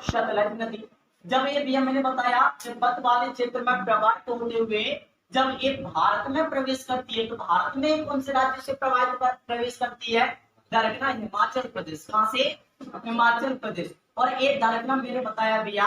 सतलज नदी। जब ये भी मैंने बताया तिब्बत वाले क्षेत्र में प्रवाहित होते हुए जब ये भारत में प्रवेश करती है तो भारत में कौन से राज्य से प्रवेश करती है? दरकना हिमाचल प्रदेश। कहां से? हिमाचल प्रदेश। और ये दरकना मैंने बताया भैया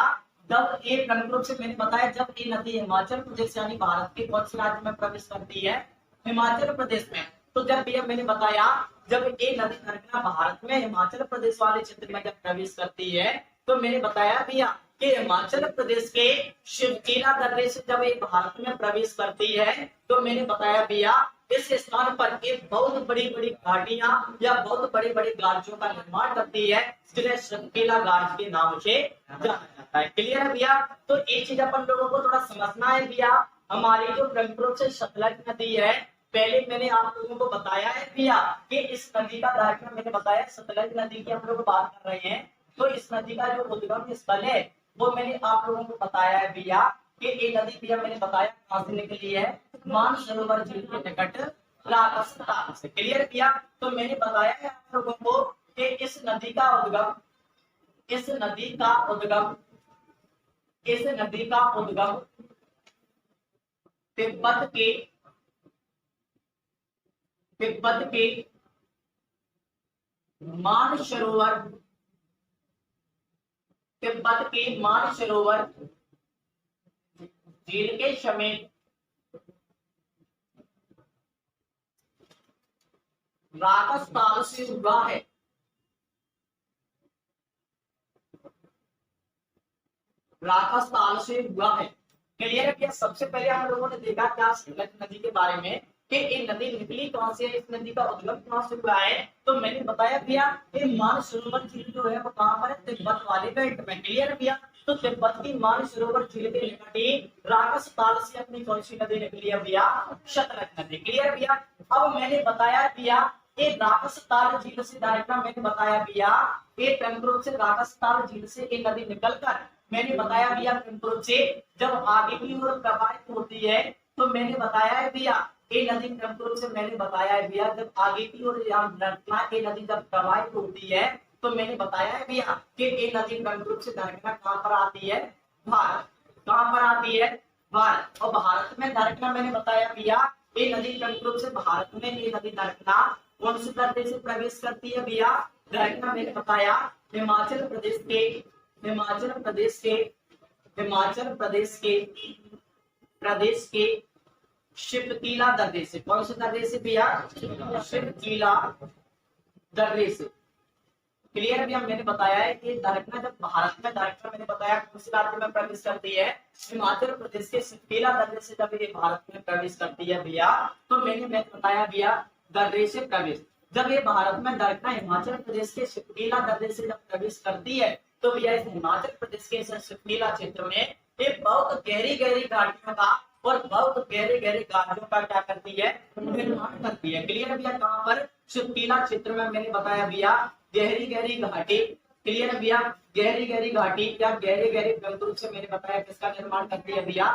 जब ये प्रमुख रूप से मैंने बताया जब ये नदी हिमाचल प्रदेश यानी भारत के कौन से राज्य में प्रवेश करती है? हिमाचल प्रदेश में। तो जब भैया मैंने बताया जब ये नदी दरकना भारत में हिमाचल प्रदेश वाले क्षेत्र में जब प्रवेश करती है तो मैंने बताया भैया कि हिमाचल प्रदेश के शिवकीला दर्रे से जब ये भारत में प्रवेश करती है तो मैंने बताया भैया इस स्थान पर एक बहुत बड़ी बड़ी घाटियां या बहुत बड़े बड़े गार्जों का निर्माण करती है जिन्हें शिवकीला गार्ज के नाम से जाना जाता है। क्लियर है भैया? तो एक चीज अपन लोगों को थोड़ा समझना है भैया, हमारी जो प्रमुख रूप से सतलज नदी है पहले मैंने आप लोगों को बताया है भैया कि इस नदी का दायरा मैंने बताया सतलज नदी की हम लोग बात कर रहे हैं। तो इस नदी का जो उद्गम स्थल है वो मैंने आप लोगों को बताया है भैया कि ये नदी भैया मैंने बताया कहां से निकली है? मानसरोवर झील के निकट राजस्थान से। क्लियर भैया? तो मैंने बताया है आप लोगों को कि इस नदी का उद्गम इस नदी का उद्गम तिब्बत के मानसरोवर झील के समीप राजस्थान से हुआ है। राजस्थान से हुआ है। क्लियर है क्या? सबसे पहले हम लोगों ने देखा क्या सतलज नदी के बारे में कि ये नदी निकली कहां से, इस नदी का उद्गम कहां से हुआ है। तो मैंने बताया भैया ये मानसरोवर झील जो है वो कहां पर है? तिब्बत वाले बेल्ट में। क्लियर है भैया? तो तिब्बत की मानसरोवर झील के निकट ही राजस्थान से अपनी कौन सी नदी निकली है भैया? सतलज नदी। क्लियर भैया? अब मैंने बताया भैया ये राजस्थान झील से डायरेक्ट मैंने बताया भैया ये प्रमुख से राजस्थान झील से ये नदी निकलकर मैंने बताया भैया प्रमुख से जब आगे की ओर प्रवाहित होती है तो मैंने बताया है भैया ये नदी प्रमुख से मैंने बताया है भैया जब आगे की ओर ये नदी जब प्रवाहित होती है तो मैंने बताया है भैया कि ये नदी प्रमुख से दरकना कहां पर आती है? भारत। कहां पर आती है? भारत। और भारत में दरकना मैंने बताया भैया ये नदी प्रमुख से भारत में ये नदी दरकना कौन से दर्रे से प्रवेश करती है भैया? दरकना मैंने बताया हिमाचल प्रदेश के शिवकीला दर्रे से। कौन से दर्रे से भैया? शिवकीला दर्रे से। क्लियर है भैया? मैंने बताया है कि दरकना जब भारत में दरकना मैंने बताया कौन से राज्य में प्रवेश करती है? हिमाचल प्रदेश के शिवकीला दर्रे से जब ये भारत में प्रवेश करती है भैया तो मैंने बताया भैया दर्रे से प्रवेश जब ये भारत में दरकना हिमाचल प्रदेश के शिवकीला दर्रे से जब प्रवेश करती है तो भैया इस हिमाचल प्रदेश के शिवकीला क्षेत्र में ये बहुत गहरी गहरी घाटियों का और बहुत गहरे गहरे गार्जों का क्या करती है? निर्माण करती है। क्लियर है भैया? कहां पर? शिवकीला क्षेत्र में मैंने बताया भैया गहरी गहरी घाटी। क्लियर है भैया? गहरी गहरी घाटी या गहरे गहरे प्रमुख से मैंने बताया किसका निर्माण करती है भैया?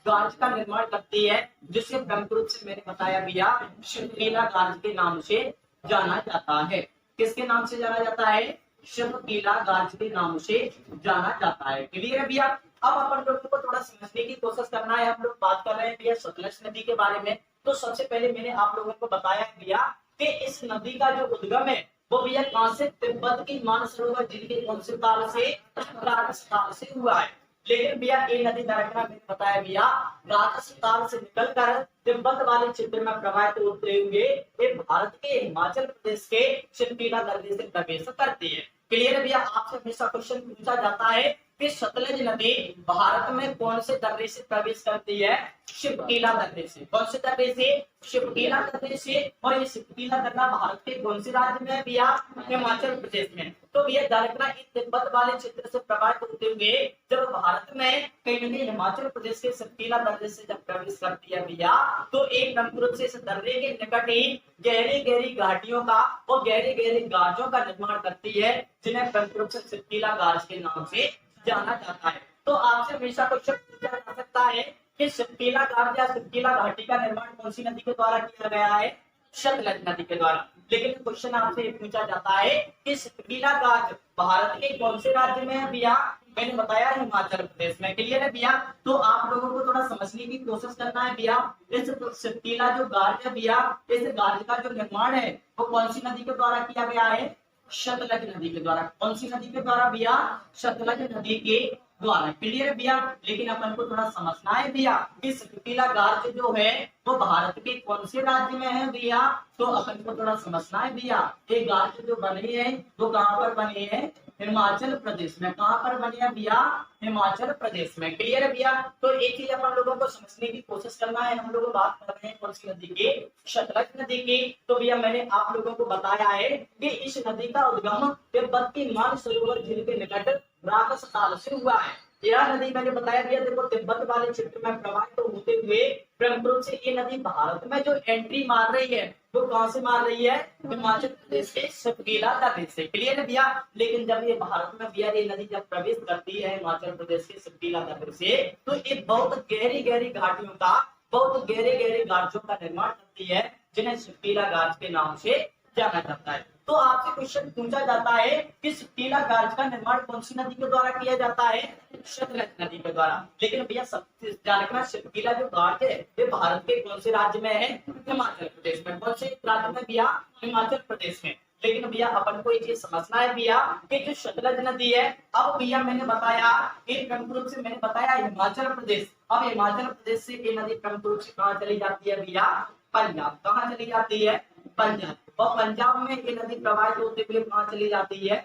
गार्ज का निर्माण करती है जिससे प्रमुख से मैंने बताया भैया शिवकीला गार्ज के नाम से जाना जाता है। किसके नाम से जाना जाता है? शिवकीला गार्ज के नाम से जाना जाता है। क्लियर है भैया? अब अपन लोगों को थोड़ा समझने की कोशिश करना है। हम लोग बात कर रहे हैं भैया सतलज नदी के बारे में। तो सबसे पहले मैंने आप लोगों को बताया है भैया कि इस नदी का जो उद्गम है वो भैया कहां से? तिब्बत की मानसरोवर झील के कौन से ताल से? राजस्थान से हुआ है। लेकिन भैया ये नदी दरकना मैंने बताया भैया राजस्थान से निकलकर तिब्बत वाले क्षेत्र में प्रवाहित होते हुए ये भारत के हिमाचल प्रदेश के शिवकीला दर्रे से प्रवेश करती है। क्लियर है भैया? आपसे हमेशा क्वेश्चन पूछा जाता है कि सतलज नदी भारत में कौन से दर्रे से प्रवेश करती है? शिवकीला दर्रे से। कौन से दर्रे से? शिवकीला दर्रे से। और ये शिवकीला दर्रा भारत के कौन से राज्य में है भैया? हिमाचल प्रदेश में। तो भैया दरकना इस तिब्बत वाले क्षेत्र से प्रवाहित होते हुए जब भारत में कहीं न कहीं हिमाचल प्रदेश के शिवकीला दर्रे से जब प्रवेश करती है भैया तो एक प्रमुख से इस दर्रे के निकट ही गहरी गहरी घाटियों का और गहरे गहरे गार्जों का निर्माण करती है जिन्हें प्रमुख से शिवकीला गार्ज के नाम से जाना जाता है। तो आपसे हमेशा क्वेश्चन पूछा जा सकता है कि शिवकीला गार्ज या शिवकीला घाटी का निर्माण कौन सी नदी के द्वारा किया गया है? सतलज नदी के द्वारा। लेकिन क्वेश्चन आपसे पूछा जाता है कि शिवकीला गार्ज भारत के कौन से राज्य में है भैया? मैंने बताया हिमाचल प्रदेश में। क्लियर है भैया? तो आप लोगों को थोड़ा समझने की कोशिश करना है भैया। इस सिप्टीला जो गार्ज है भैया, इस गार्ज का जो निर्माण है वो कौन सी नदी के द्वारा किया गया है? सतलज नदी के द्वारा। कौन सी नदी के द्वारा भैया? सतलज नदी के द्वारा। क्लियर है भैया? लेकिन अपन को थोड़ा समझना है भैया कि सिप्टीला गार्ज जो है वो भारत के कौन से राज्य में है भैया? तो अपन को थोड़ा समझना है भैया, ये गार्ज जो बनी है वो कहाँ पर बनी है? हिमाचल प्रदेश में। कहाँ पर बनी है भैया? हिमाचल प्रदेश में। क्लियर है भैया? तो एक चीज अपन लोगों को समझने की कोशिश करना है। हम लोग बात कर रहे हैं कौन सी नदी की? सतलज नदी की। तो भैया मैंने आप लोगों को बताया है कि इस नदी का उद्गम तिब्बत की मानसरोवर झील के निकट राजस्थान से हुआ है। यह नदी मैंने बताया भैया, देखो तिब्बत वाले क्षेत्र में प्रवाहित होते हुए प्रमुख रूप से ये नदी भारत में जो एंट्री मार रही है वो कहां से मार रही है? हिमाचल प्रदेश के सतपुड़ा दर्रे से। क्लियर है भैया? लेकिन जब ये भारत में भैया ये नदी जब प्रवेश करती है हिमाचल प्रदेश के सतपुड़ा दर्रे से, तो ये बहुत गहरी गहरी घाटियों का, बहुत गहरे गहरे गार्जों का निर्माण करती है, जिन्हें सतपुड़ा गार्ज के नाम से जाना जाता है। तो आपसे क्वेश्चन पूछा जाता है कि सतपुड़ा गार्ज का निर्माण कौन सी नदी के द्वारा किया जाता है? सतलज नदी के द्वारा। लेकिन भैया जानना, सतपुड़ा जो गार्ज है ये भारत के कौन से राज्य में है? हिमाचल प्रदेश में। कौन से राज्य में भैया? हिमाचल प्रदेश में। लेकिन भैया अपन को ये चीज समझना है भैया कि जो सतलज नदी है, अब भैया मैंने बताया एक प्रमुख रूप से मैंने बताया हिमाचल प्रदेश। अब हिमाचल प्रदेश से ये नदी प्रमुख रूप से कहाँ चली जाती है भैया? पंजाब। कहाँ चली जाती है? पंजाब। और पंजाब में ये नदी प्रवाहित होते हुए कहाँ चली जाती है?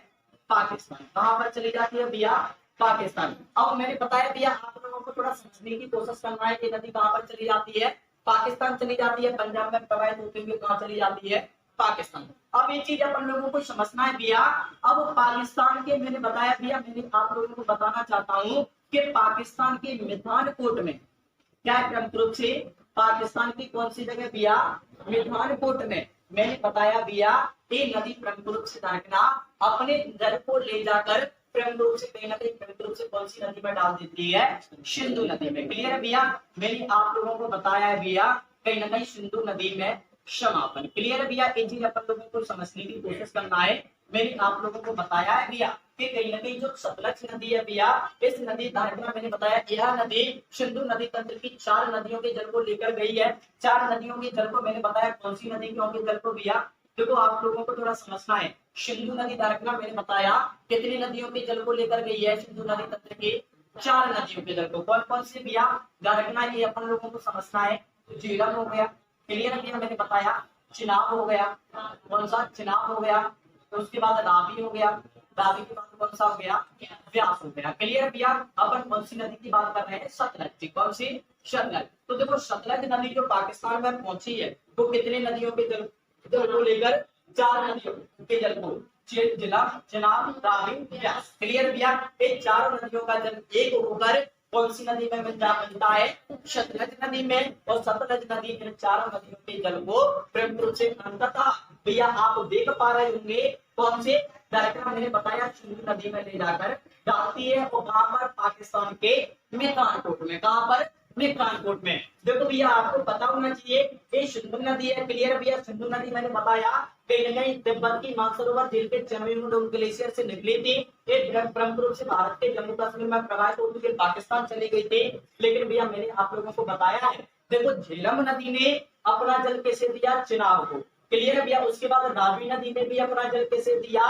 पाकिस्तान। कहाँ पर चली जाती है भैया? पाकिस्तान। अब मैंने बताया भैया आप लोगों को थोड़ा समझने की कोशिश करना है कि नदी कहाँ पर चली जाती है? पाकिस्तान चली जाती है। पंजाब में प्रवाहित होते हुए कहाँ चली जाती है? पाकिस्तान। अब ये चीज अपन लोगों को समझना है भैया। अब पाकिस्तान के मैंने बताया भैया, मैंने आप लोगों को बताना चाहता हूँ कि पाकिस्तान के मिठानकोट में क्या प्रमुख रूप से? पाकिस्तान की कौन सी जगह भैया? मिठानकोट में। मैंने बताया भैया ये नदी प्रमुख रूप से दाखना अपने जल को ले जाकर प्रमुख रूप से कहीं ना कहीं प्रमुख रूप से कौन सी नदी में डाल देती है? सिंधु नदी में। क्लियर है भैया? मैंने आप लोगों को बताया है भैया कहीं ना कहीं सिंधु नदी में समापन। क्लियर है भैया? ये चीज अपन लोगों को समझने की कोशिश करना है। मैंने आप लोगों को बताया है भैया कि कहीं ना कहीं जो सतलज नदी है भैया, इस नदी धारणा मैंने बताया यह नदी सिंधु नदी तंत्र की 4 नदियों के जल को लेकर गई है। 4 नदियों के जल को मैंने बताया कौन सी नदियों के जल को भैया? देखो आप लोगों को थोड़ा समझना है। सिंधु नदी धारणा मैंने बताया कितनी नदियों के जल को लेकर गई है? सिंधु नदी तंत्र की 4 नदियों के जल को। कौन कौन से भैया धारणा ये अपन लोगों को समझना है। झेलम हो गया। क्लियर है भैया? मैंने बताया चिनाब हो गया। कौन सा? चिनाब हो गया। तो उसके बाद रावी हो गया। रावी के बाद कौन सा हो गया? व्यास हो गया। क्लियर है भैया? अपन कौन सी नदी की बात कर रहे हैं? सतलज की। कौन सी? सतलज। तो देखो सतलज नदी जो पाकिस्तान में पहुंची है वो कितने नदियों के जल को लेकर? 4 नदियों के जल को, जिला चिनाब रावी व्यास। क्लियर भैया? ये 4 नदियों का जल एक होकर कौन सी नदी में मिलता है? सतलज नदी में। और सतलज नदी इन 4 नदियों के जल को प्रमुख रूप से अंततः भैया आप देख पा रहे होंगे कौन से डायरेक्टर मैंने बताया सिंधु नदी में ले जाकर डालती है। और कहां पर? पाकिस्तान के मिठानकोट में। कहां पर? मिठानकोट में। देखो भैया आपको पता होना चाहिए ये सिंधु नदी है। क्लियर भैया? सिंधु नदी मैंने बताया कहीं ना कहीं तिब्बत की मानसरोवर झील के चेंगमांगडोंग ग्लेशियर से निकली थी। ये प्रमुख रूप से भारत के जम्मू कश्मीर में प्रवाहित होते हुए पाकिस्तान चली गई थी। लेकिन भैया मैंने आप लोगों को बताया है देखो झेलम नदी ने अपना जल कैसे दिया? चिनाब को। क्लियर है भैया? उसके बाद रावी नदी ने भी अपना जल कैसे दिया?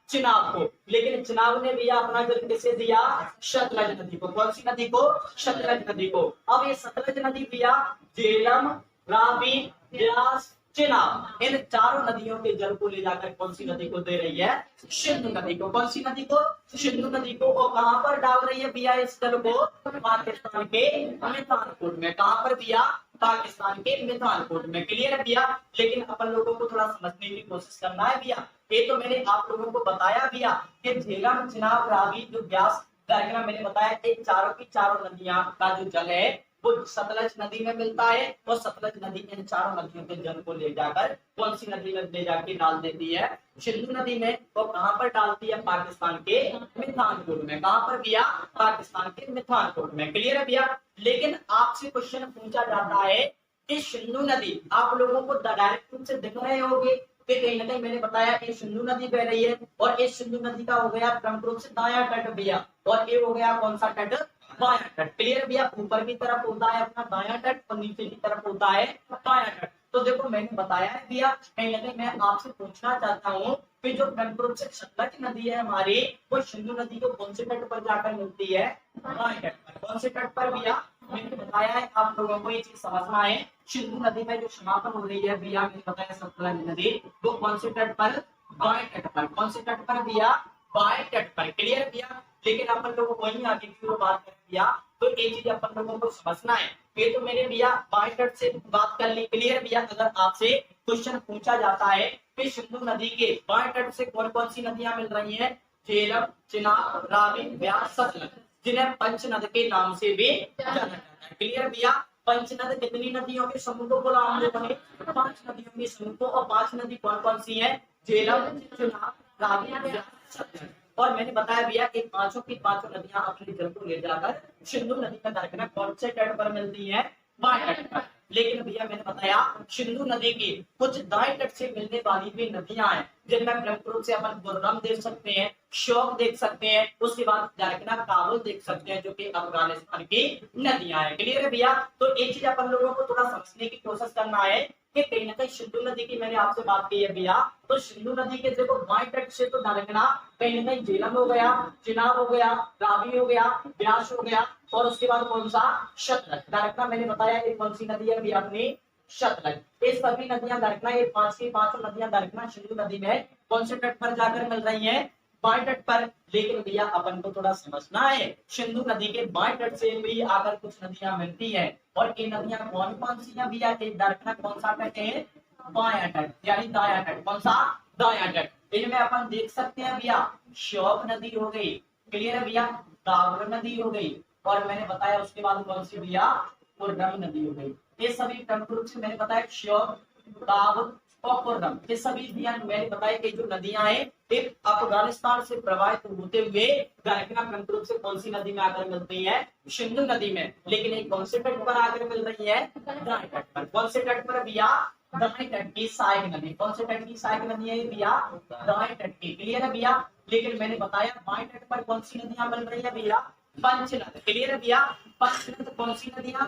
चिनाब को। लेकिन चिनाब ने भी अपना जल कैसे दिया? सतलज नदी को। कौन सी नदी को? सतलज नदी को। अब ये सतलज नदी भैया झेलम, रावी, व्यास, चिनाब इन 4 नदियों के जल को ले जाकर कौन सी नदी को दे रही है? सिंधु नदी को। कौन सी नदी को? सिंधु नदी को। और कहां पर डाल रही है भैया इस जल को? पाकिस्तान के मिठानकोट में। कहां पर भैया? पाकिस्तान के मिठानकोट में। क्लियर है भैया? लेकिन अपन लोगों को थोड़ा समझने की कोशिश करना है भैया। ये तो मैंने आप लोगों को बताया भैया कि झेलम, चिनाब, रावी जो व्यास डायग्राम मैंने बताया एक चारों की 4 नदियां का जो जल है वो सतलज नदी में मिलता है। और सतलज नदी इन 4 नदियों के जल को ले जाकर कौन सी नदी में ले जाके डाल देती है? सिंधु नदी में। और कहां पर डालती है? पाकिस्तान के मिठानकोट में। कहां पर भैया? पाकिस्तान के मिठानकोट में। क्लियर है भैया? लेकिन आपसे क्वेश्चन पूछा जाता है कि सिंधु नदी आप लोगों को डायरेक्ट रूप से दिख रहे होंगे कि कहीं ना कहीं मैंने बताया ये सिंधु नदी बह रही है और इस सिंधु नदी का हो गया प्रमुख रूप से दायां तट भैया, और ये हो गया कौन सा तट, बायां तट। क्लियर भैया, ऊपर की तरफ होता है अपना दायां तट और नीचे की तरफ होता है बायां तट। तो देखो मैंने बताया है भैया, कहीं ना कहीं मैं आपसे पूछना चाहता हूँ कि जो प्रमुख रूप से सतलज नदी है हमारी, वो सिंधु नदी को कौन से तट पर जाकर मिलती है, बाएं तट पर। कौन से तट पर भैया, मैंने बताया है आप लोगों को ये चीज समझना है। सिंधु नदी में जो समापन हो रही है भैया, मैंने बताया सतलज नदी, वो कौन से तट पर, बाएं तट पर। कौन से तट पर भैया, बाएं तट पर। क्लियर भैया, लेकिन अपन लोगों को वही आगे की बात कर दिया, तो ये चीज अपन लोगों को समझना है। ये तो मेरे भैया बाएं तट से बात कर ली। क्लियर भैया, अगर आपसे क्वेश्चन पूछा जाता है कि सिंधु नदी के बाएं तट से कौन कौन सी नदियां मिल रही हैं, झेलम, चिनाब, रावी, ब्यास, सतलज, जिन्हें पंचनद के नाम से भी जाना जाता है। क्लियर भैया, पंचनद कितनी नदियों के समूह को बोला हम लोगों ने, 5 नदियों के समूह को। और 5 नदी कौन कौन सी है, झेलम, चिनाब, रावी, ब्यास, सतलज। और मैंने बताया भैया कि पांचों की पांचों नदियां अपने जल को ले जाकर सिंधु नदी का दरकना कौन से तट पर मिलती है, बाएं तट पर। लेकिन भैया मैंने बताया सिंधु नदी की कुछ दाएं तट से मिलने वाली भी नदियां हैं, जिनमें प्रमुख रूप से अपन गुर्रम देख सकते हैं, श्योक देख सकते हैं, उसके बाद दरकना काबुल देख सकते हैं, जो कि अफगानिस्तान की नदियां हैं। क्लियर है भैया, तो एक चीज अपन लोगों को थोड़ा समझने की कोशिश करना है कि कहीं ना कहीं सिंधु नदी की मैंने आपसे बात की है भैया, तो सिंधु नदी के देखो बाएं तट से तो दरकना कहीं ना कहीं झेलम हो गया, चिनाब हो गया, रावी हो गया, ब्यास हो गया, और उसके बाद कौन सा, सतलज। दरकना मैंने बताया ये कौन सी नदी है भैया अपनी, सतलज। ये सभी नदियां दरकना, ये 5 की 5 नदियां दरकना सिंधु नदी में कौन से तट पर जाकर मिल रही हैं, बाएं तट पर। लेकिन भैया अपन को थोड़ा समझना है, सिंधु नदी के बाएं तट से भी आकर कुछ नदियां मिलती हैं, और ये नदियां कौन कौन सी हैं भैया, दरकना कौन सा तट है, बायां तट, यानी दायां तट। कौन सा, दायां तट। इनमें अपन देख सकते हैं भैया, श्योक नदी हो गई, क्लियर है भैया, दावरा नदी हो गई, और मैंने बताया उसके बाद कौन सी भैया, कुर्रम नदी हो गई। ये सभी प्रमुख रूप से मैंने बताया श्योक, दावरा और कुर्रम, ये सभी मैंने बताया कि जो नदियां हैं एक अफगानिस्तान से प्रवाहित होते हुए दरकना प्रमुख रूप से कौन सी नदी में आकर मिलती है, सिंधु नदी में। लेकिन एक कौन से तट पर आकर मिल रही है, दाएं तट पर। कौन से तट पर भैया, दाएं तट की सहायक नदी। कौन से तट की सहायक नदी है भैया, दाएं तट की। क्लियर है भैया, लेकिन मैंने बताया बाएं तट पर कौन सी नदियां मिल रही है भैया, पंचनद। क्लियर है भैया, पंचनद कौन सी नदियां,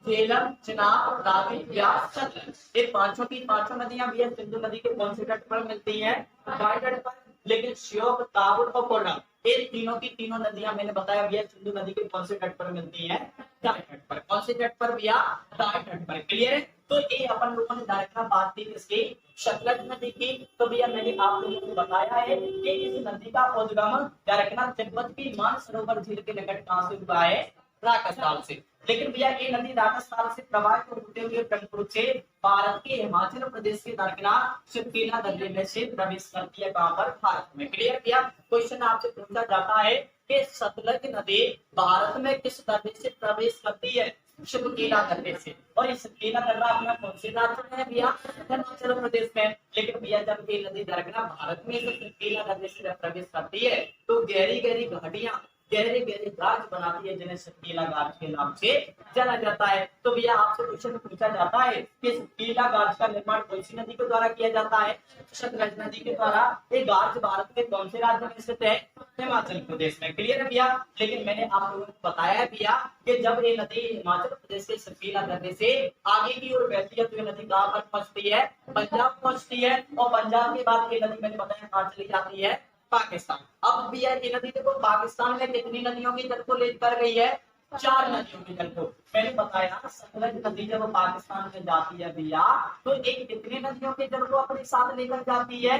झेलम, चिनाब, रावी, ब्यास, सतलज। ये पांचों की पांचों नदियां भैया सिंधु नदी के कौन से तट पर मिलती हैं, बाएं तट पर। लेकिन श्योक, ताबुर और कोर्रम, ये तीनों की तीनों नदियां मैंने बताया भैया सिंधु नदी के कौन से तट पर मिलती हैं, दाएं तट पर। कौन से तट पर भैया, दाएं तट पर। क्लियर है, तो ये अपन लोगों ने दरकना बात की किसकी, सतलज नदी की। तो भैया मैंने आप लोगों को बताया है कि इस नदी का उद्गम दरकना तिब्बत की मानसरोवर झील के निकट कहां से हुआ है, राजस्थान से। लेकिन भैया ये नदी राजस्थान से प्रवाहित होते हुए प्रमुख रूप से भारत के हिमाचल प्रदेश के दरकना शिवकीला दर्रे में से प्रवेश करती है, कहां पर, भारत में। क्लियर भैया, क्वेश्चन आपसे पूछा जाता है कि सतलज नदी भारत में किस दर्रे से प्रवेश करती है, शिवकीला दर्रे से। और ये शिवकीला दर्रा अपना कौन से राज्य में है भैया, हिमाचल प्रदेश में। लेकिन भैया जब ये नदी दरकना भारत में से शिवकीला दर्रे से प्रवेश करती है, तो गहरी गहरी घाटियां, गहरे गहरे गाज बनाती है, जिन्हें सतकीला गाज के नाम से जाना जाता है। तो भैया आपसे क्वेश्चन पूछा जाता है कि सतकीला गाज का निर्माण कौन सी नदी के द्वारा किया जाता है, सतलज नदी के द्वारा। ये गाज भारत के कौन से राज्य में स्थित है, हिमाचल प्रदेश में। क्लियर है भैया, लेकिन मैंने आप लोगों को बताया है भैया कि जब ये नदी हिमाचल प्रदेश के सतकीला दर्रे से आगे की ओर बहती है, तो ये नदी कहां पर पहुंचती है, पंजाब पहुंचती है, और पंजाब के बाद ये नदी मैंने बताया कहां चली जाती है, पाकिस्तान। अब भैया ये नदी देखो पाकिस्तान में कितनी नदियों के जल को लेकर गई है, 4 नदियों के जल को। मैंने बताया सतलज नदी जब पाकिस्तान में जाती है भैया, तो एक कितनी नदियों के जल को अपने साथ लेकर जाती है,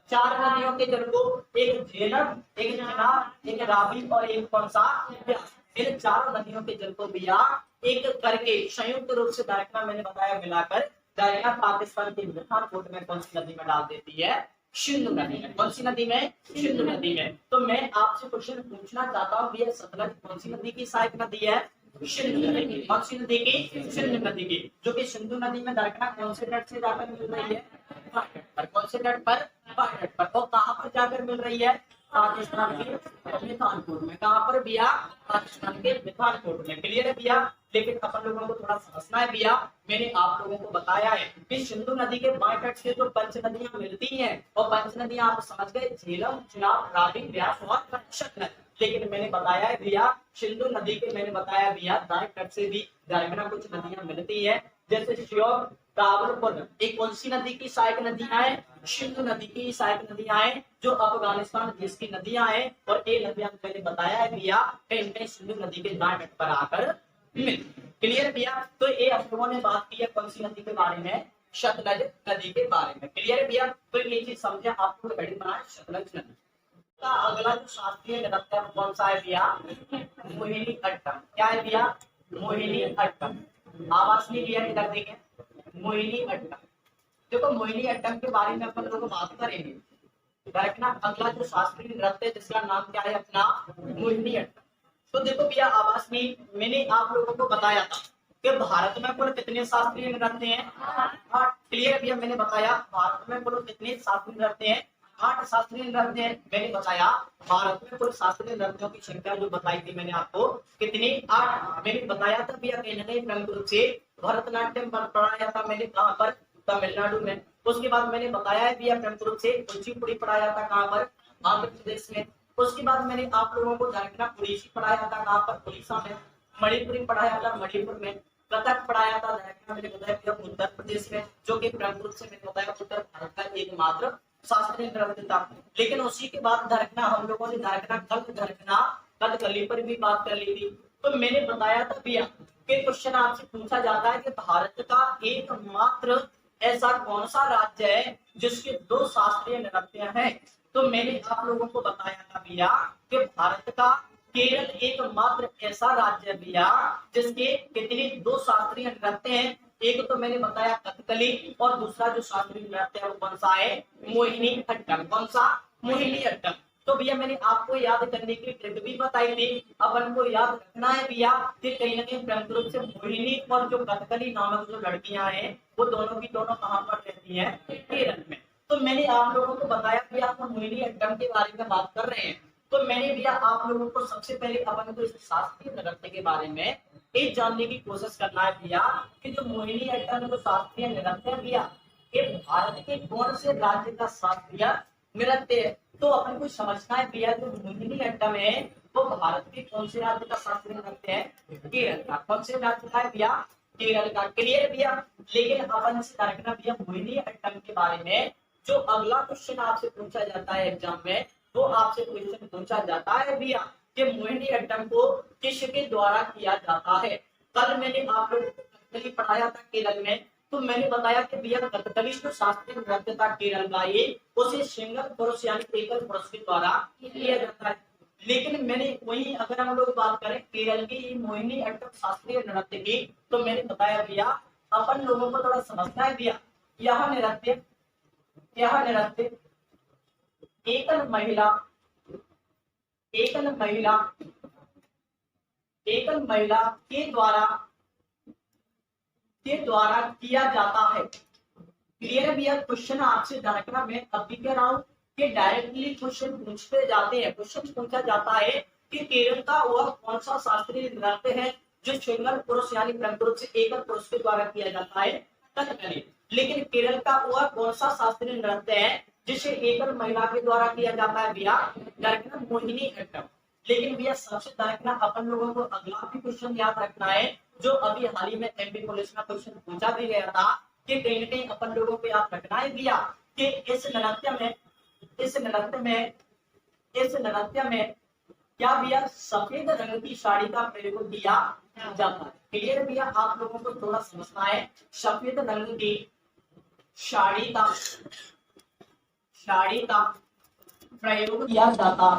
4 नदियों के जल को। एक झेलम, एक चिनाब, एक रावी और एक कौन सा, ब्यास। इन 4 नदियों के जल को भैया एक करके संयुक्त रूप से दरकना मैंने बताया मिलाकर दरकना पाकिस्तान के मिठानकोट में कौन सी नदी में डाल देती है, सिंधु नदी में। कौन सी नदी में, सिंधु नदी में। तो मैं आपसे क्वेश्चन पूछना चाहता हूँ भैया सतलज कौन सी नदी की सहायक नदी है, सिंधु नदी की। कौन सी नदी की, सिंधु नदी की, जो कि सिंधु नदी में दरकना कौन से तट से जाकर मिल रही है, बाएं तट पर। कौन से तट पर, बाएं तट पर। और कहां पर जाकर मिल रही है, पाकिस्तान के मिठानकोट में। कहां पर भैया, पाकिस्तान के मिठानकोट में। क्लियर है भैया, लेकिन अपन लोगों को थोड़ा समझना है भैया। मैंने आप लोगों को बताया है कि सिंधु नदी के बाएं तट से जो पंच नदियां मिलती हैं, और पंच नदियां आप समझ गए, झेलम, चिनाब, रावी, ब्यास और शतलज। लेकिन मैंने बताया है भैया सिंधु नदी के, मैंने बताया भैया दाएं तट से भी दरमियान कुछ नदियां मिलती है, जैसे श्योक, दावरपुर। एक कौन सी नदी की सहायक नदियां हैं? सिंधु नदी की सहायक नदियां हैं, जो अफगानिस्तान देश की नदियां हैं। और ये नदियां मैंने बताया है भैया कहीं कहीं सिंधु नदी के दाएं तट पर आकर मिलती। क्लियर भैया? तो ये आप लोगों ने बात की है कौन सी नदी के बारे में? सतलज नदी के बारे में। क्लियर भैया? तो ये चीज समझे, आपको हेडिंग बनाए सतलज नदी का। अगला जो शास्त्रीय नृत्य कौन सा है भैया? मोहिनी अट्टम। क्या है भैया? मोहिनी अट्टम। आवाज नहीं भैया, किधर देखें, मोहिनी अट्टम। देखो मोहिनी अट्टम के बारे में अपन लोग बात करेंगे। रखना अगला जो शास्त्रीय नृत्य जिसका नाम क्या है अपना? मोहिनी अट्टम। तो देखो भैया आवाज में मैंने आप लोगों को बताया था कि भारत में कुल कितने शास्त्रीय नृत्य हैं? 8। क्लियर भैया? मैंने बताया भारत में कुल कितने शास्त्रीय नृत्य हैं? 8 शास्त्रीय नृत्य हैं। मैंने बताया भारत में कुल शास्त्रीय नृत्यों की संख्या जो बताई थी मैंने आपको, कितनी? 8। मैंने बताया था भैया कहीं ना कहीं प्रमुख रूप से भरतनाट्यम पढ़ाया था मैंने, कहाँ पर? तमिलनाडु में। उसके बाद मैंने बताया है भैया प्रमुख रूप से कुचिपुड़ी पढ़ाया था, कहाँ पर? आंध्र प्रदेश में। उसके बाद मैंने आप लोगों को दक्षिण ओडिसी पढ़ाया था, कहाँ पर? उड़ीसा में। मणिपुरी पढ़ाया था मणिपुर में। कथक पढ़ाया था दक्षिण मैंने बताया उत्तर प्रदेश में, जो कि प्रमुख रूप से मैंने बताया उत्तर भारत का एकमात्र शास्त्रीय नृत्य था। लेकिन उसी के बाद धरकना हम लोगों ने कथकली पर भी बात कर ली थी। तो मैंने बताया था भैया कि क्वेश्चन आपसे पूछा जाता है कि भारत का एकमात्र ऐसा कौन सा राज्य है जिसके 2 शास्त्रीय नृत्य हैं? तो मैंने आप लोगों को बताया था भैया कि भारत का केरल एकमात्र ऐसा राज्य है भैया जिसके कितने 2 शास्त्रीय नृत्य हैं। एक तो मैंने बताया कथकली, और दूसरा जो शास्त्रीय नृत्य है वो कौन सा है? मोहिनी अट्टम। कौन सा? मोहिनी अट्टम। तो भैया मैंने आपको याद करने की ट्रिक भी बताई थी। अपन को याद रखना है भैया कि कहीं ना कहीं प्रमुख रूप से मोहिनी और जो कथकली नामक जो लड़कियां हैं वो दोनों की दोनों कहाँ पर रहती हैं? केरल में। तो मैंने आप लोगों को बताया कि आप मोहिनी अट्टम के बारे में बात कर रहे हैं, तो मैंने भैया आप लोगों को सबसे पहले अपन को इस शास्त्रीय नृत्य के बारे में ये जानने की कोशिश करना है भैया कि जो मोहिनी अट्टम जो शास्त्रीय नृत्य है भैया, ये भारत के कौन से राज्य का शास्त्रीय नृत्य है? तो अपन को समझना है भैया जो मोहिनी अट्टम है वो भारत के कौन से राज्य का शास्त्रीय नृत्य है? केरल का। कौन से राज्य का है भैया? केरल का। क्लियर भैया? लेकिन अपन से रखना भैया मोहिनी अट्टम के बारे में जो अगला क्वेश्चन आपसे पूछा जाता है एग्जाम में, वो आपसे क्वेश्चन पूछा जाता है भैया कि मोहिनी अट्टम को किसके द्वारा किया जाता है? कल मैंने आप लोगों को कथकली पढ़ाया था केरल में, तो मैंने बताया कि भैया कथकली जो शास्त्रीय नृत्य था केरल का, ये उसे सिंगल पुरुष यानी एकल पुरुष के द्वारा किया जाता है। लेकिन मैंने वही अगर हम लोग बात करें केरल की मोहिनी अट्टम शास्त्रीय नृत्य की, तो मैंने बताया भैया अपन लोगों को थोड़ा समझना है भैया यह नृत्य एकल महिला के द्वारा किया जाता है। क्लियर है भैया? क्वेश्चन आपसे डायरेक्ट मैं अब भी कह रहा हूँ कि डायरेक्टली क्वेश्चन पूछते जाते हैं। क्वेश्चन पूछा जाता है कि केरल का वह कौन सा शास्त्रीय नृत्य है जो सिंगल पुरुष यानी प्रमुख रूप से एकल पुरुष के द्वारा किया जाता है? कथकली। लेकिन केरल का वह कौन सा शास्त्रीय नृत्य है जिसे एकल महिला के द्वारा किया जाता है भैया? डायरेक्ट मोहिनी अट्टम। लेकिन भैया सबसे डायरेक्ट अपन लोगों को अगला भी क्वेश्चन याद रखना है जो अभी हाल ही में एमपी पुलिस में क्वेश्चन पूछा भी गया था कि कहीं न कहीं अपन लोगों को याद रखना है भैया कि इस नृत्य में क्या भैया सफेद रंग की साड़ी का प्रयोग किया जाता है? क्लियर भैया? आप लोगों को थोड़ा समझना है सफेद रंग की साड़ी का प्रयोग किया जाता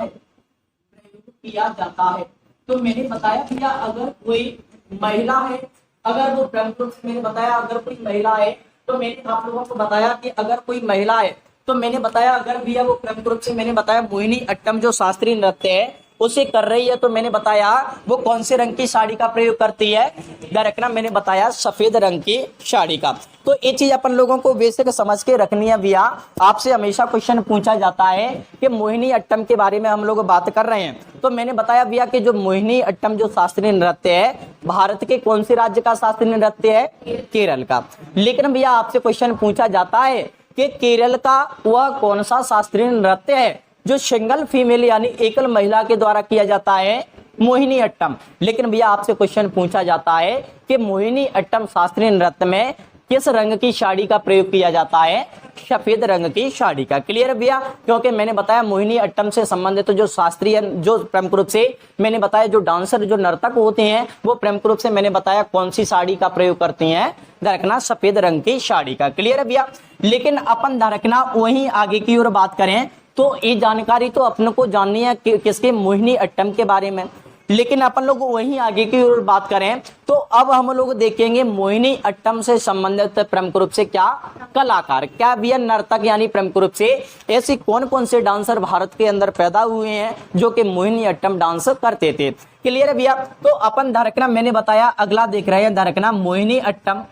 है। तो मैंने बताया भैया अगर कोई महिला है, अगर वो प्रमुख रूप से मैंने बताया अगर कोई महिला है, तो मैंने आप लोगों को बताया कि अगर कोई महिला है तो मैंने बताया अगर भैया वो प्रमुख रूप से मैंने बताया मोहिनी अट्टम जो शास्त्रीय नृत्य है उसे कर रही है तो मैंने बताया वो कौन से रंग की साड़ी का प्रयोग करती है, ध्यान रखना मैंने बताया सफेद रंग की साड़ी का। तो ये चीज अपन लोगों को बेसिक समझ के रखनी है भैया। आपसे हमेशा क्वेश्चन पूछा जाता है कि मोहिनी अट्टम के बारे में हम लोग बात कर रहे हैं। तो मैंने बताया भैया कि जो मोहिनी अट्टम जो शास्त्रीय नृत्य है भारत के कौन से राज्य का शास्त्रीय नृत्य है, केरल का। लेकिन भैया आपसे क्वेश्चन पूछा जाता है कि केरल का वह कौन सा शास्त्रीय नृत्य है जो सिंगल फीमेल यानी एकल महिला के द्वारा किया जाता है, मोहिनी अट्टम। लेकिन भैया आपसे क्वेश्चन पूछा जाता है कि मोहिनी अट्टम शास्त्रीय नृत्य में किस रंग की साड़ी का प्रयोग किया जाता है, सफेद रंग की साड़ी का। क्लियर है भैया, क्योंकि मैंने बताया मोहिनी अट्टम से संबंधित जो शास्त्रीय जो प्रमुख रूप से मैंने बताया जो डांसर जो नर्तक होते हैं वो प्रमुख रूप से मैंने बताया कौन सी साड़ी का प्रयोग करती हैं, रखना सफेद रंग की साड़ी का। क्लियर है भैया। लेकिन अपन रखना वहीं आगे की ओर बात करें तो ये जानकारी तो अपने को जाननी है किसके, मोहिनी अट्टम के बारे में। लेकिन अपन लोग वहीं आगे की ओर बात करें तो अब हम लोग देखेंगे मोहिनी अट्टम से संबंधित प्रमुख रूप से क्या कलाकार, क्या भैया नर्तक यानी प्रमुख रूप से ऐसे कौन कौन से डांसर भारत के अंदर पैदा हुए हैं जो कि मोहिनी अट्टम डांस करते थे। क्लियर है भैया। तो अपन धरकना मैंने बताया अगला देख रहे हैं धरकना मोहिनी अट्टम,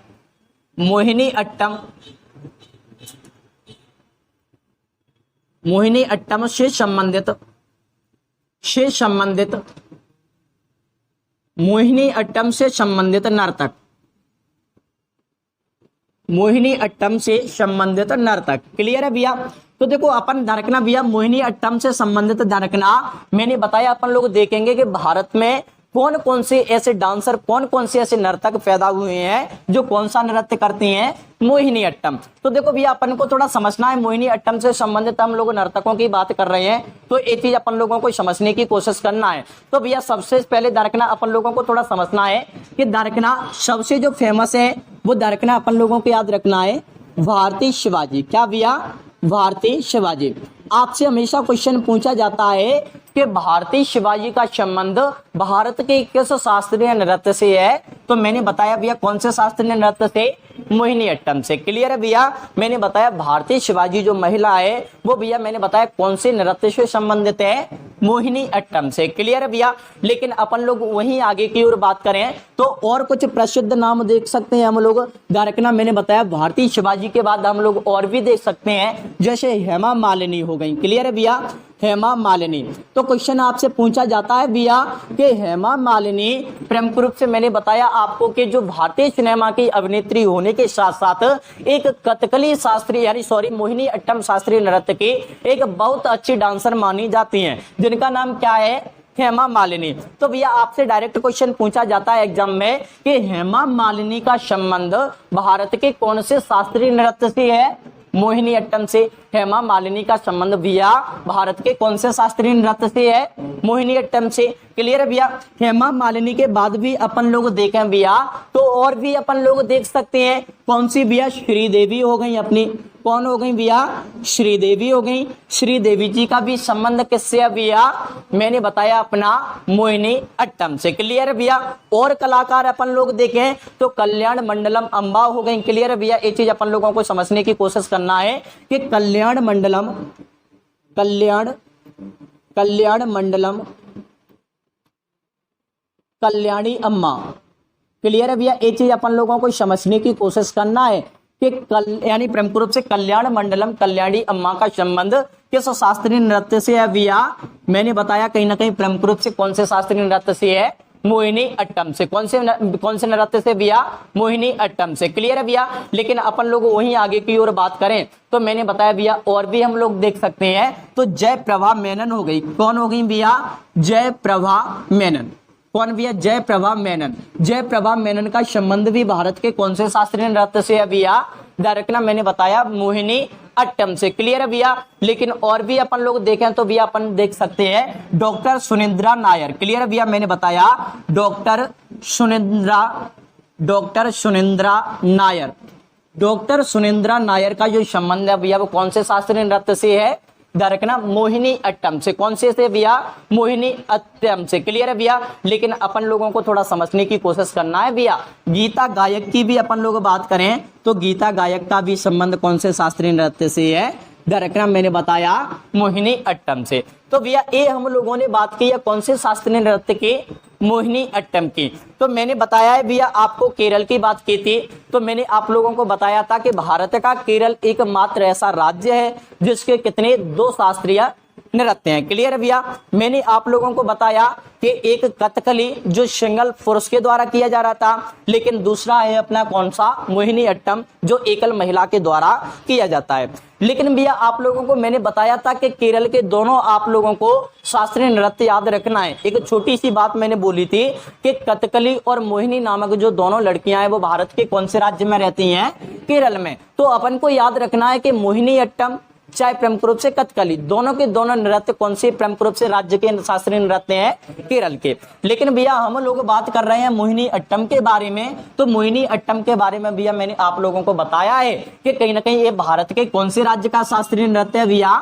मोहिनी अट्टम, मोहिनी अट्टम से संबंधित मोहिनी अट्टम से संबंधित नर्तक, मोहिनी अट्टम से संबंधित नर्तक। क्लियर है भैया। तो देखो अपन धरकना भैया मोहिनी अट्टम से संबंधित धरकना मैंने बताया अपन लोग देखेंगे कि भारत में कौन कौन से ऐसे डांसर कौन कौन से ऐसे नर्तक पैदा हुए हैं जो कौन सा नृत्य करते हैं, मोहिनी अट्टम। तो देखो भैया अपन को थोड़ा समझना है मोहिनी अट्टम से संबंधित हम लोग नर्तकों की बात कर रहे हैं तो ये चीज अपन लोगों को समझने की कोशिश करना है। तो भैया सबसे पहले दरकना अपन लोगों को थोड़ा समझना है कि दरकना सबसे जो फेमस है वो दरकना अपन लोगों को याद रखना है भारती शिवाजी। क्या भैया, भारती शिवाजी। आपसे हमेशा क्वेश्चन पूछा जाता है कि भारतीय शिवाजी का संबंध भारत के किस शास्त्रीय नृत्य से है, तो मैंने बताया भैया कौन से शास्त्रीय नृत्य से, मोहिनी अट्टम से। क्लियर है भैया। मैंने बताया भारतीय शिवाजी जो महिला है वो भैया मैंने बताया कौन से नृत्य से संबंधित है, मोहिनी अट्टम से। क्लियर है भैया। लेकिन अपन लोग वहीं आगे की ओर बात करें तो और कुछ प्रसिद्ध नाम देख सकते हैं हम लोग। रखना मैंने बताया भारतीय शिवाजी के बाद हम लोग और भी देख सकते हैं जैसे हेमा मालिनी हो गई। क्लियर है भैया, हेमा मालिनी। तो क्वेश्चन आपसे पूछा जाता है भैया कि हेमा मालिनी प्रमुख रूप से मैंने बताया आपको कि जो भारतीय सिनेमा की अभिनेत्री होने के साथ साथ एक कथकली शास्त्रीय यानी मोहिनी अट्टम शास्त्रीय नृत्य की एक बहुत अच्छी डांसर मानी जाती हैं जिनका नाम क्या है, हेमा मालिनी। तो भैया आपसे डायरेक्ट क्वेश्चन पूछा जाता है एग्जाम में कि हेमा मालिनी का संबंध भारत के कौन से शास्त्रीय नृत्य से है, मोहिनी अट्टम से। हेमा मालिनी का संबंध भैया भारत के कौन से शास्त्रीय नृत्य से है, मोहिनी अट्टम से। क्लियर है भैया। हेमा मालिनी के बाद भी अपन लोग देखें भैया तो और भी अपन लोग देख सकते हैं कौन सी भैया, श्रीदेवी हो गई अपनी, कौन हो गई भैया, श्रीदेवी हो गई। श्रीदेवी जी का भी संबंध किससे है भैया, मैंने बताया अपना मोहिनी अट्टम से। क्लियर है भैया। और कलाकार अपन लोग देखें तो कल्याण मंडलम अम्बा हो गई। क्लियर है भैया। ये चीज अपन लोगों को समझने की कोशिश करना है कि कल्याण मंडलम कल्याणी अम्मा। क्लियर है भैया। ये चीज अपन लोगों को समझने की कोशिश करना है कि यानी प्रमुख रूप से कल्याण मंडलम कल्याणी अम्मा का संबंध किस शास्त्रीय नृत्य से है भैया, मैंने बताया कहीं ना कहीं प्रमुख रूप से कौन से शास्त्रीय नृत्य से है, मोहिनी अट्टम से। कौन से नृत्य से भैया, मोहिनी अट्टम से। क्लियर है भैया। लेकिन अपन लोग वहीं आगे की ओर बात करें तो मैंने बताया भैया और भी हम लोग देख सकते हैं तो जयप्रभा मेनन हो गई। कौन हो गई भैया, जयप्रभा मेनन। कौन भैया, जयप्रभा मेनन। जयप्रभा मेनन का संबंध भी भारत के कौन से शास्त्रीय नृत्य से है भैया, रखना मैंने बताया मोहिनी अट्टम से। क्लियर है भैया। लेकिन और भी अपन लोग देखें तो भैया अपन देख सकते हैं डॉक्टर सुनिंद्रा नायर। क्लियर है भैया। मैंने बताया डॉक्टर सुनिंद्रा नायर। डॉक्टर सुनिंद्रा नायर का जो संबंध है भैया वो कौन से शास्त्रीय नृत्य से है, रखना मोहिनी अट्टम से। कौन से भैया, मोहिनी अट्टम से। क्लियर है भैया। लेकिन अपन लोगों को थोड़ा समझने की कोशिश करना है भैया। गीता गायक की भी अपन लोग बात करें तो गीता गायक का भी संबंध कौन से शास्त्रीय नृत्य से है, दरकना मैंने बताया मोहिनी अट्टम से। तो भैया ये हम लोगों ने बात की है कौन से शास्त्रीय नृत्य की, मोहिनी अट्टम की। तो मैंने बताया है भैया आपको केरल की बात की थी, तो मैंने आप लोगों को बताया था कि भारत का केरल एकमात्र ऐसा राज्य है जिसके कितने 2 शास्त्रीय नृत्य हैं। क्लियर है भैया। मैंने आप लोगों को बताया कि एक कथकली जो सिंगल पुरुष के द्वारा किया जा रहा था, लेकिन दूसरा है अपना कौन सा, मोहिनी अट्टम जो एकल महिला के द्वारा किया जाता है। लेकिन भैया आप लोगों को मैंने बताया था कि केरल के दोनों आप लोगों को शास्त्रीय नृत्य याद रखना है। एक छोटी सी बात मैंने बोली थी कि कथकली और मोहिनी नामक जो दोनों लड़कियां हैं वो भारत के कौन से राज्य में रहती हैं, केरल में। तो अपन को याद रखना है कि मोहिनी अट्टम चाहे प्रमुख रूप से कथकली, दोनों के दोनों नृत्य कौन से प्रमुख रूप से राज्य के शास्त्रीय नृत्य हैं, केरल के। लेकिन भैया हम लोग बात कर रहे हैं मोहिनी अट्टम के बारे में। तो मोहिनी अट्टम के बारे में भैया मैंने आप लोगों को बताया है कि कहीं ना कहीं ये भारत के कौन से राज्य का शास्त्रीय नृत्य है भैया,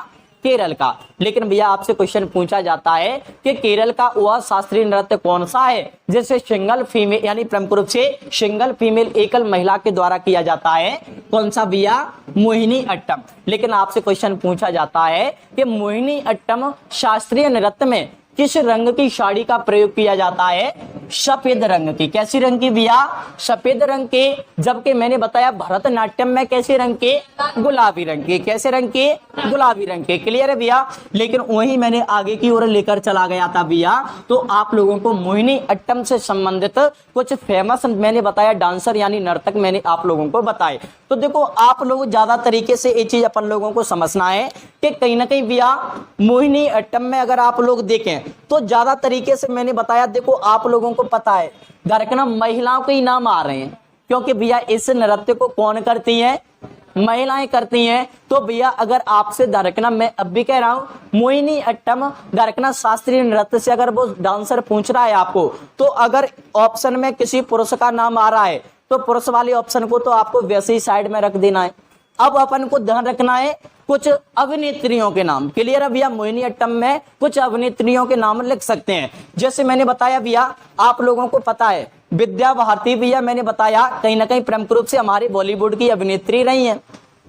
केरल का। लेकिन भैया आपसे क्वेश्चन पूछा जाता है कि केरल का वह शास्त्रीय नृत्य कौन सा है जिसे सिंगल फीमेल यानी प्रमुख रूप से सिंगल फीमेल एकल महिला के द्वारा किया जाता है, कौन सा भैया, मोहिनी अट्टम। लेकिन आपसे क्वेश्चन पूछा जाता है कि मोहिनी अट्टम शास्त्रीय नृत्य में किस रंग की साड़ी का प्रयोग किया जाता है, सफेद रंग की। कैसी रंग की भैया, सफेद रंग के। जबकि मैंने बताया भरतनाट्यम में कैसे रंग के, गुलाबी रंग के। कैसे रंग के, गुलाबी रंग के। क्लियर है भैया। लेकिन वही मैंने आगे की ओर लेकर चला गया था भैया, तो आप लोगों को मोहिनी अट्टम से संबंधित कुछ फेमस मैंने बताया डांसर यानी नर्तक मैंने आप लोगों को बताए। तो देखो आप लोग ज्यादा तरीके से ये चीज अपन लोगों को समझना है कि कहीं ना कहीं भैया मोहिनी अट्टम में अगर आप लोग देखें तो ज्यादा तरीके से मैंने बताया। देखो आप लोगों को पता है दरकना महिलाओं के ही नाम आ रहे हैं, क्योंकि भैया इस नृत्य को कौन करती है, महिलाएं करती हैं। तो भैया अगर आपसे दरकना, मैं अब भी कह रहा हूं मोहिनी अट्टम दरकना शास्त्रीय नृत्य से अगर वो डांसर पूछ रहा है आपको, तो अगर ऑप्शन में किसी पुरुष का नाम आ रहा है तो पुरुष वाले ऑप्शन को तो आपको वैसे ही साइड में रख देना है। अब अपन को ध्यान रखना है कुछ अभिनेत्रियों के नाम। क्लियर है भैया। मोहिनी अट्टम में कुछ अभिनेत्रियों के नाम लिख सकते हैं। जैसे मैंने बताया भैया आप लोगों को पता है विद्या भारती भैया, मैंने बताया कहीं ना कहीं प्रमुख रूप से हमारी बॉलीवुड की अभिनेत्री रही हैं।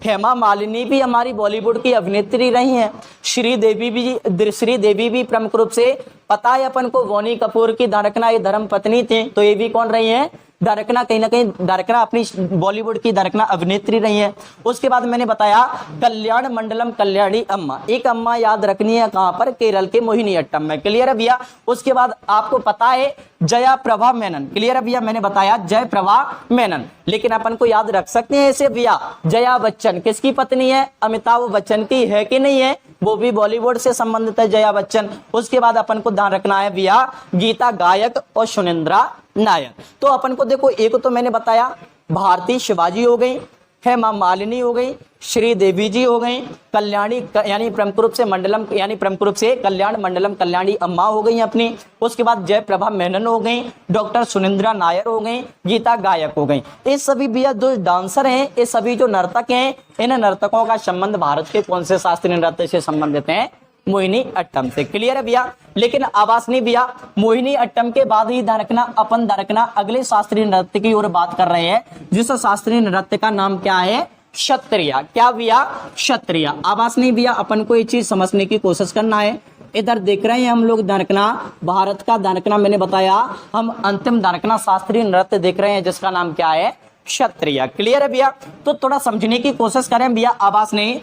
हेमा मालिनी भी हमारी बॉलीवुड की अभिनेत्री रही हैं। श्रीदेवी भी प्रमुख रूप से पता है अपन को, बोनी कपूर की दरकना ये धर्म पत्नी थी, तो ये भी कौन रही है, दरकना। कहीं ना कहीं दरकना अपनी बॉलीवुड की दरकना अभिनेत्री रही है। उसके बाद मैंने बताया कल्याण मंडलम कल्याणी अम्मा, एक अम्मा याद रखनी है कहां पर, केरल के मोहिनी अट्टम में। क्लियर है भैया। उसके बाद आपको पता है जया प्रभा मेनन। क्लियर है भैया। मैंने बताया जय प्रभा मेनन। लेकिन अपन को याद रख सकते हैं ऐसे भैया जया बच्चन किसकी पत्नी है, अमिताभ बच्चन की है कि नहीं है, वो भी बॉलीवुड से संबंधित है जया बच्चन। उसके बाद अपन को ध्यान रखना है भैया गीता गायक और सुनिंद्रा नायर। तो अपन को देखो एक तो मैंने बताया भारती शिवाजी हो गई, हेमा मालिनी हो गई, श्रीदेवी जी हो गई, कल्याणी यानी प्रमुख रूप से मंडलम यानी प्रमुख रूप से कल्याण मंडलम कल्याणी अम्मा हो गई अपनी। उसके बाद जय प्रभा मेनन हो गई, डॉक्टर सुनिंद्रा नायर हो गई, गीता गायक हो गई। ये सभी भैया जो डांसर हैं, ये सभी जो नर्तक हैं, इन नर्तकों का संबंध भारत के कौन से शास्त्रीय नृत्य से संबंधित है, मोहिनी अट्टम से। क्लियर है भैया। लेकिन आवाज नहीं भैया, मोहिनी अट्टम के बाद ही अपन दरकना अगले शास्त्रीय नृत्य की ओर बात कर रहे हैं, जिस शास्त्रीय नृत्य का नाम क्या है, क्षत्रिय। क्या भैया, क्षत्रिय। आवाज नहीं भैया, अपन को ये चीज समझने की कोशिश करना है। इधर देख रहे हैं हम लोग दरकना भारत का दरकना, मैंने बताया हम अंतिम दरकना शास्त्रीय नृत्य देख रहे हैं जिसका नाम क्या है, क्षत्रिय। क्लियर है भैया। तो थोड़ा समझने की कोशिश करें भैया। आवाज नहीं,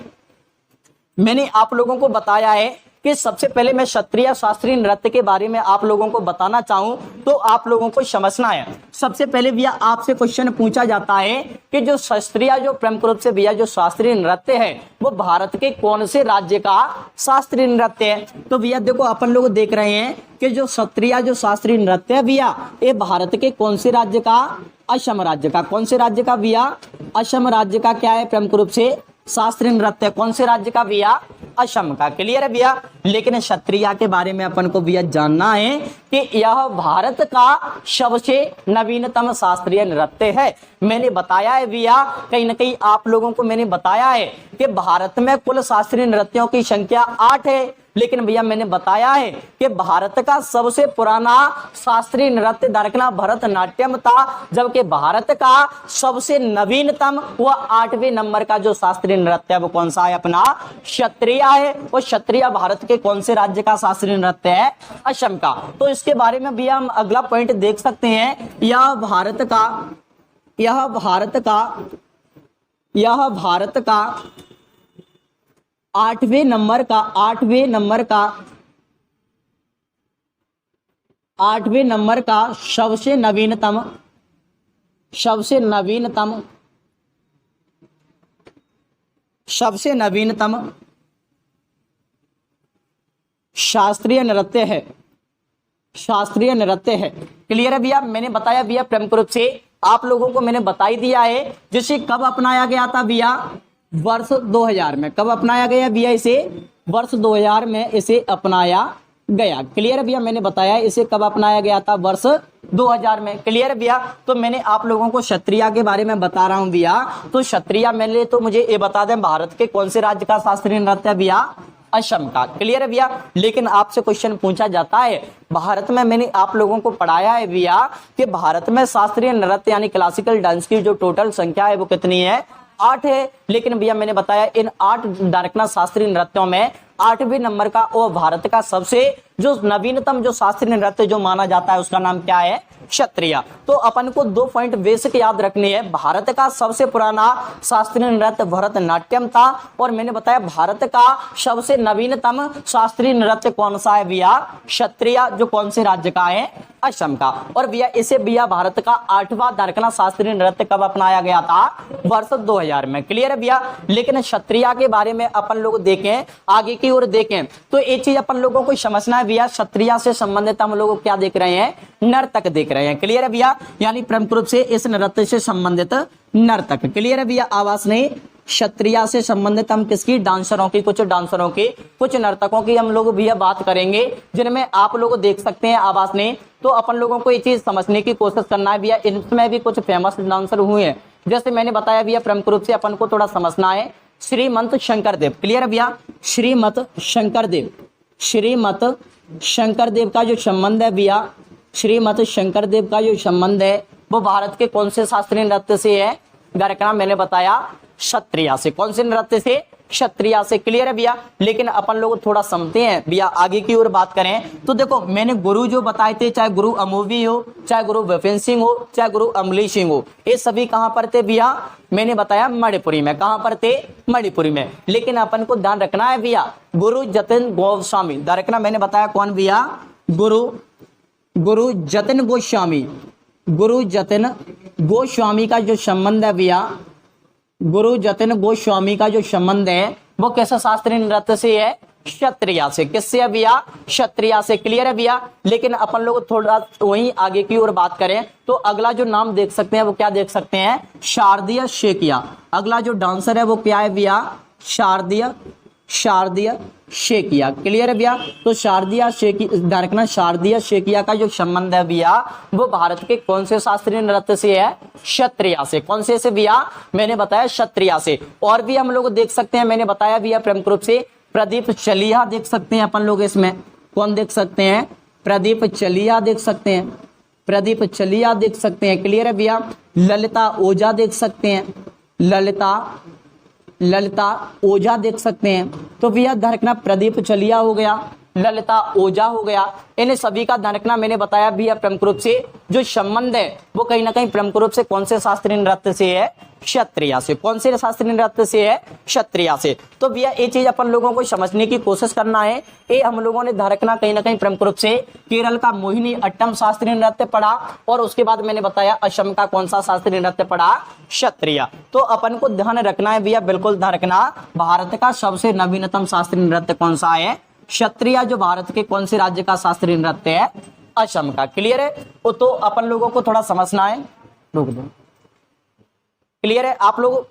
मैंने आप लोगों को बताया है कि सबसे पहले मैं क्षत्रिय शास्त्रीय नृत्य के बारे में आप लोगों को बताना चाहूं तो आप लोगों को समझना है। सबसे पहले भैया आपसे क्वेश्चन पूछा जाता है कि जो शास्त्रीय जो प्रमुख रूप से भैया जो शास्त्रीय नृत्य है वो भारत के कौन से राज्य का शास्त्रीय नृत्य है। तो भैया देखो अपन लोग देख रहे हैं कि जो क्षत्रिय जो शास्त्रीय नृत्य है भैया ये भारत के कौन से राज्य का, असम राज्य का। कौन से राज्य का भैया, असम राज्य का क्या है प्रमुख रूप से शास्त्रीय नृत्य, कौन से राज्य का भैया, असम का। क्लियर है भैया। लेकिन क्षत्रिय के बारे में अपन को भैया जानना है कि यह भारत का सबसे नवीनतम शास्त्रीय नृत्य है। मैंने बताया है भैया कहीं ना कहीं आप लोगों को मैंने बताया है कि भारत में कुल शास्त्रीय नृत्यों की संख्या 8 है, लेकिन भैया मैंने बताया है कि भारत का सबसे पुराना शास्त्रीय नृत्य दरकना भरतनाट्यम था, जबकि भारत का सबसे नवीनतम व 8वें नंबर का जो शास्त्रीय नृत्य है वो कौन सा है? अपना क्षत्रिय है। और क्षत्रिय भारत के कौन से राज्य का शास्त्रीय नृत्य है? असम का। तो इसके बारे में भी हम अगला पॉइंट देख सकते हैं। यह भारत का 8वें नंबर का सबसे नवीनतम शास्त्रीय नृत्य है। क्लियर है भैया? मैंने बताया भैया प्रमुख रूप से आप लोगों को मैंने बता ही दिया है। जिसे कब अपनाया गया था भैया? वर्ष 2000 में। कब अपनाया गया भैया? इसे वर्ष 2000 में इसे अपनाया गया। क्लियर है भैया? मैंने बताया इसे कब अपनाया गया था? वर्ष 2000 में। क्लियर है भैया? तो मैंने आप लोगों को क्षत्रिय के बारे में बता रहा हूं भैया। तो क्षत्रिय मैंने तो मुझे ये बता दें भारत के कौन से राज्य का शास्त्रीय नृत्य है भैया? असम का। क्लियर है भैया? लेकिन आपसे क्वेश्चन पूछा जाता है, भारत में मैंने आप लोगों को पढ़ाया है भैया कि भारत में शास्त्रीय नृत्य यानी क्लासिकल डांस की जो टोटल संख्या है वो कितनी है? 8 है। लेकिन भैया मैंने बताया इन 8 दरकना शास्त्रीय नृत्यों में 8वें नंबर का और भारत का सबसे जो नवीनतम जो शास्त्रीय नृत्य जो माना जाता है उसका नाम क्या है? क्षत्रिय। तो अपन को 2 पॉइंट बेसिक याद रखनी है। भारत का सबसे पुराना शास्त्रीय नृत्य भरतनाट्यम था, और मैंने बताया भारत का सबसे नवीनतम शास्त्रीय नृत्य कौन सा है भैया? क्षत्रिय, जो कौन से राज्य का है? असम का। और भैया इसे भैया भारत का 8वां दरकना शास्त्रीय नृत्य कब अपनाया गया था? वर्ष 2000 में। क्लियर है भैया? लेकिन क्षत्रिय के बारे में अपन लोग देखें, आगे की ओर देखें तो एक चीज अपन लोगों को समझना है भैया, क्षत्रिय से संबंधित हम लोग क्या देख रहे हैं? नर्तक देख रहे हैं। क्लियर है भैया? यानी प्रमुख रूप से इस नृत्य से संबंधित नर्तक। क्लियर है भैया? आवाज नहीं, क्षत्रिय से संबंधित हम किसकी? डांसरों की, कुछ डांसरों की, कुछ नर्तकों की हम लोग भैया बात करेंगे, जिनमें आप लोग देख सकते हैं आवाज नहीं। तो अपन लोगों को ये चीज समझने की कोशिश करना है भैया, इनमें भी कुछ फेमस डांसर हुए हैं। जैसे मैंने बताया भैया प्रमुख रूप से अपन को थोड़ा समझना है श्रीमंत शंकरदेव। क्लियर है भैया? श्रीमत शंकरदेव का जो संबंध है भैया, श्रीमत शंकरदेव का जो संबंध है वो भारत के कौन से शास्त्रीय नृत्य से है? दरकना मैंने बताया क्षत्रिय से। कौन से नृत्य से? क्षत्रिय से। क्लियर है भैया? लेकिन अपन लोग थोड़ा समझते हैं भैया, आगे की ओर बात करें तो देखो मैंने गुरु जो बताए थे, चाहे गुरु अमोवी हो, चाहे गुरु विपिन सिंह हो, चाहे गुरु अमली सिंह हो, ये सभी कहां पर थे भैया? मैंने बताया मणिपुरी में। कहां पर थे? मणिपुरी में। लेकिन अपन को ध्यान रखना है भैया गुरु जतिन गोस्वामी, दरकना मैंने बताया कौन भैया? गुरु जतिन गोस्वामी का जो संबंध है भैया, गुरु जतिन गोस्वामी का जो संबंध है वो कैसा शास्त्रीय नृत्य से है? क्षत्रिय से। किससे है भैया? क्षत्रिय से। क्लियर है भैया? लेकिन अपन लोग थोड़ा वहीं आगे की ओर बात करें तो अगला जो नाम देख सकते हैं वो क्या देख सकते हैं? शारदीय शेकिया। अगला जो डांसर है वो क्या है भैया? शारदीय शेकिया। क्लियर है भैया? तो शारदीय शेकिया का जो संबंध है भैया वो भारत के कौन से शास्त्रीय नृत्य से है? क्षत्रिय से। कौन से भैया? मैंने बताया क्षत्रिय से। और भी हम लोग देख सकते हैं, मैंने बताया भैया प्रमुख रूप से प्रदीप चलिया देख सकते हैं अपन लोग। इसमें कौन देख सकते हैं? प्रदीप चलिया देख सकते हैं। क्लियर है भैया? ललिता ओझा देख सकते हैं, ललिता ओझा देख सकते हैं। तो भैया ध्यान रखना प्रदीप चलिया हो गया, ललिता ओझा हो गया, इन्हें सभी का ध्यान रखना। मैंने बताया भैया प्रमुख रूप से जो संबंध है वो कहीं ना कहीं प्रमुख रूप से कौन से शास्त्रीय नृत्य से है? क्षत्रिय से। कौन से शास्त्रीय नृत्य से है? क्षत्रिय से। तो भैया ये चीज अपन लोगों को समझने की कोशिश करना है। ये हम लोगों ने ध्यान रखना कहीं ना कहीं प्रमुख रूप से केरल का मोहिनी अट्टम शास्त्रीय नृत्य पढ़ा, और उसके बाद मैंने बताया असम का कौन सा शास्त्रीय नृत्य पढ़ा? क्षत्रिय। तो अपन को ध्यान रखना है भैया, बिल्कुल ध्यान रखना, भारत का सबसे नवीनतम शास्त्रीय नृत्य कौन सा है? क्षत्रिय, जो भारत के कौन से राज्य का शास्त्रीय नृत्य है? असम का। क्लियर है? तो अपन लोगों को थोड़ा समझना है। रुक दो। क्लियर है? आप लोग